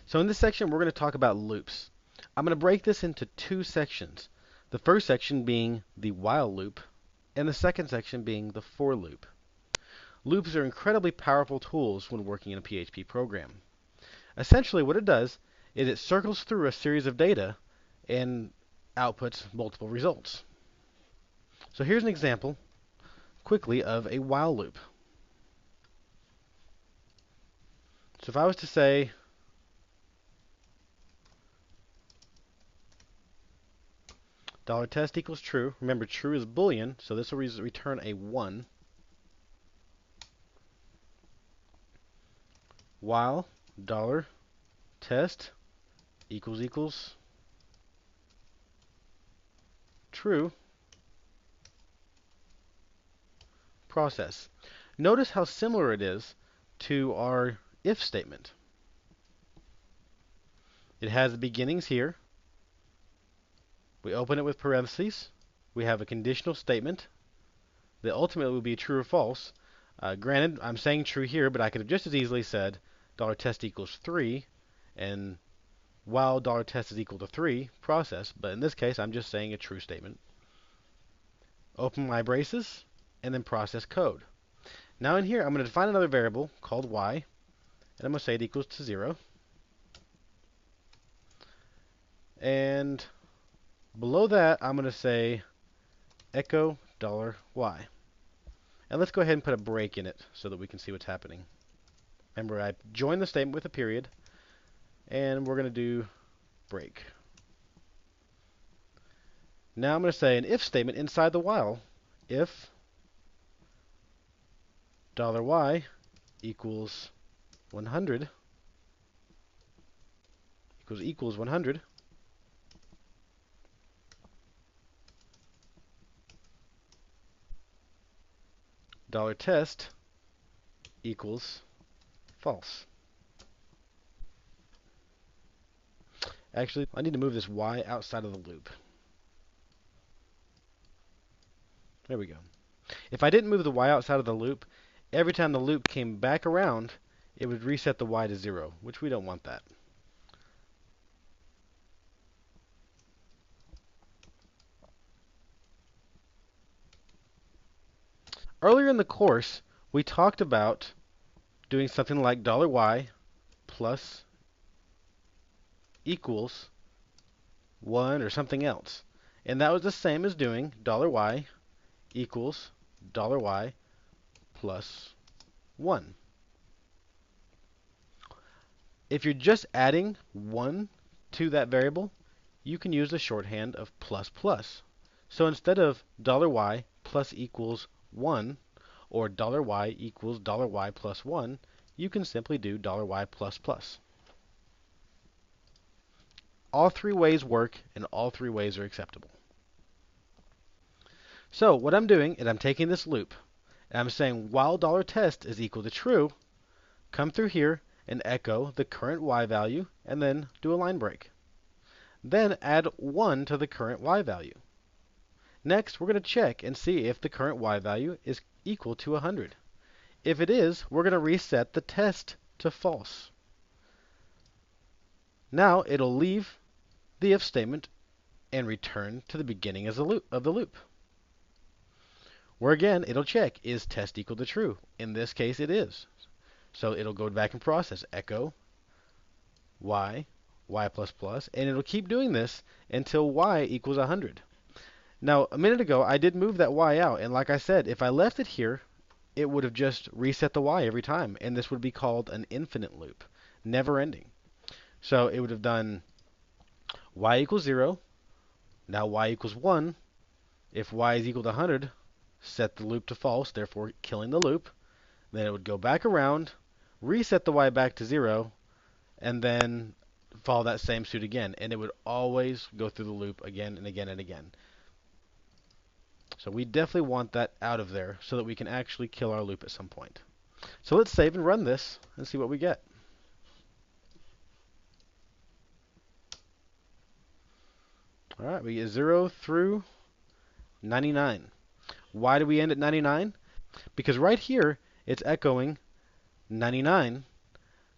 So in this section, we're going to talk about loops. I'm going to break this into two sections. The first section being the while loop, and the second section being the for loop. Loops are incredibly powerful tools when working in a PHP program. Essentially, what it does is it circles through a series of data and outputs multiple results. So here's an example, quickly, of a while loop. So if I was to say $test equals true. Remember, true is Boolean, so this will return a 1. While $test equals true, process. Notice how similar it is to our if statement. It has the beginnings here. We open it with parentheses. We have a conditional statement that ultimately will be true or false. Granted, I'm saying true here, but I could have just as easily said $test equals 3 and while $test is equal to 3, process. But in this case, I'm just saying a true statement. Open my braces and then process code. Now in here, I'm going to define another variable called y, and I'm going to say it equals to 0. And below that, I'm going to say echo $y. And let's go ahead and put a break in it so that we can see what's happening. Remember, I joined the statement with a period, and we're going to do break. Now I'm going to say an if statement inside the while. If $y equals 100 equals 100, $test equals false. Actually, I need to move this y outside of the loop. There we go. If I didn't move the y outside of the loop, every time the loop came back around, it would reset the y to 0, which we don't want that. Earlier in the course, we talked about doing something like $y plus equals 1 or something else. And that was the same as doing $y equals $y plus 1. If you're just adding 1 to that variable, you can use the shorthand of plus plus. So instead of $y plus equals 1 or $y equals $y plus 1, you can simply do $y plus plus. All three ways work, and all three ways are acceptable. So what I'm doing is I'm taking this loop, and I'm saying while $test is equal to true, come through here and echo the current y value, and then do a line break. Then add 1 to the current y value. Next, we're going to check and see if the current y value is equal to 100. If it is, we're going to reset the test to false. Now it'll leave the if statement and return to the beginning of the loop. Where again, it'll check, is test equal to true? In this case, it is. So it'll go back and process echo y plus plus, and it'll keep doing this until y equals 100. Now, a minute ago, I did move that y out, and like I said, if I left it here, it would have just reset the y every time, and this would be called an infinite loop, never ending. So it would have done y equals 0, now y equals 1. If y is equal to 100, set the loop to false, therefore killing the loop. Then it would go back around, reset the y back to 0, and then follow that same suit again. And it would always go through the loop again and again and again. So we definitely want that out of there so that we can actually kill our loop at some point. So let's save and run this and see what we get. All right, we get 0 through 99. Why do we end at 99? Because right here, it's echoing 99.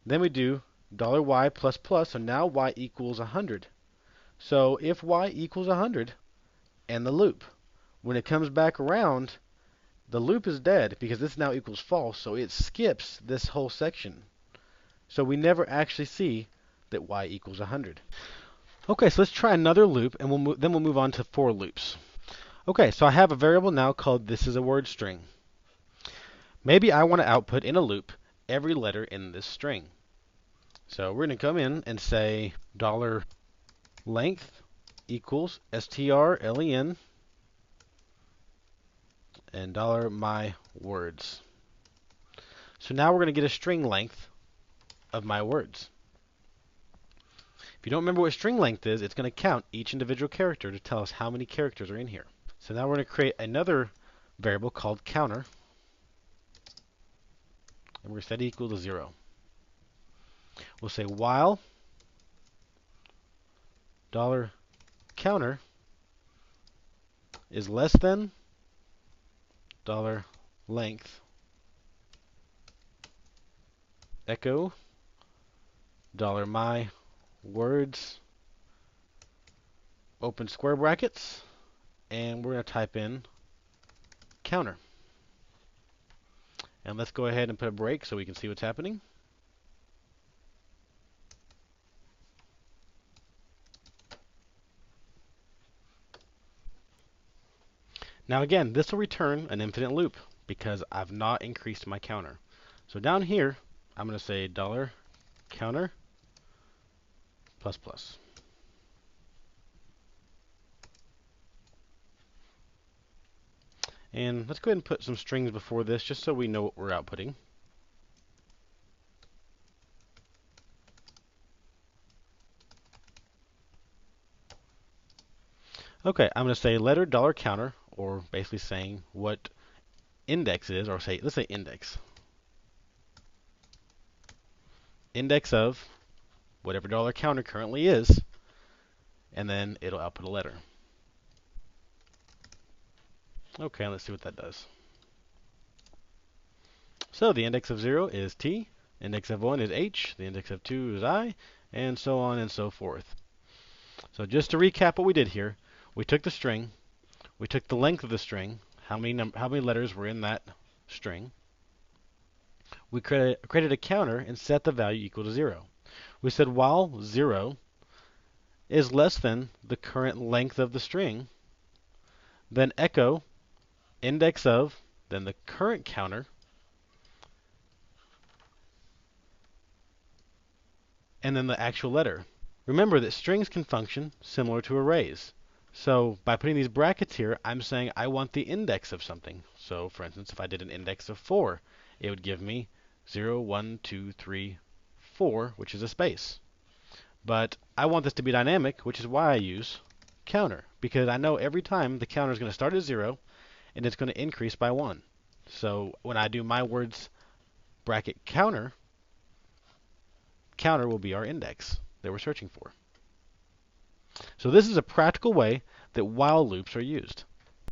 Then we do $y plus plus, so now y equals 100. So if y equals 100 and the loop, when it comes back around, the loop is dead because this now equals false, so it skips this whole section. So we never actually see that y equals 100. Okay, so let's try another loop, and then we'll move on to for loops. Okay, so I have a variable now called this is a word string. Maybe I want to output in a loop every letter in this string. So we're going to come in and say $length equals strlen and $my words. So now we're going to get a string length of my words. If you don't remember what string length is, it's going to count each individual character to tell us how many characters are in here. So now we're going to create another variable called counter, and we're going to set it equal to 0. We'll say while $counter is less than $length echo $my words open square brackets, and we're going to type in counter. And let's go ahead and put a break so we can see what's happening. Now again, this will return an infinite loop because I've not increased my counter. So down here, I'm going to say $counter plus plus. And let's go ahead and put some strings before this just so we know what we're outputting. Okay, I'm going to say letter $counter, or basically saying what index is, or say, let's say index. Index of whatever $counter currently is, and then it'll output a letter. Okay, let's see what that does. So the index of 0 is T, index of 1 is H, the index of 2 is I, and so on and so forth. So just to recap what we did here, we took the string, we took the length of the string, how many letters were in that string. We created a counter and set the value equal to 0. We said while 0 is less than the current length of the string, then echo index of, then the current counter, and then the actual letter. Remember that strings can function similar to arrays. So by putting these brackets here, I'm saying I want the index of something. So for instance, if I did an index of 4, it would give me 0, 1, 2, 3, 4, which is a space. But I want this to be dynamic, which is why I use counter, because I know every time the counter is going to start at 0 and it's going to increase by 1. So when I do my words bracket counter, counter will be our index that we're searching for. So this is a practical way that while loops are used.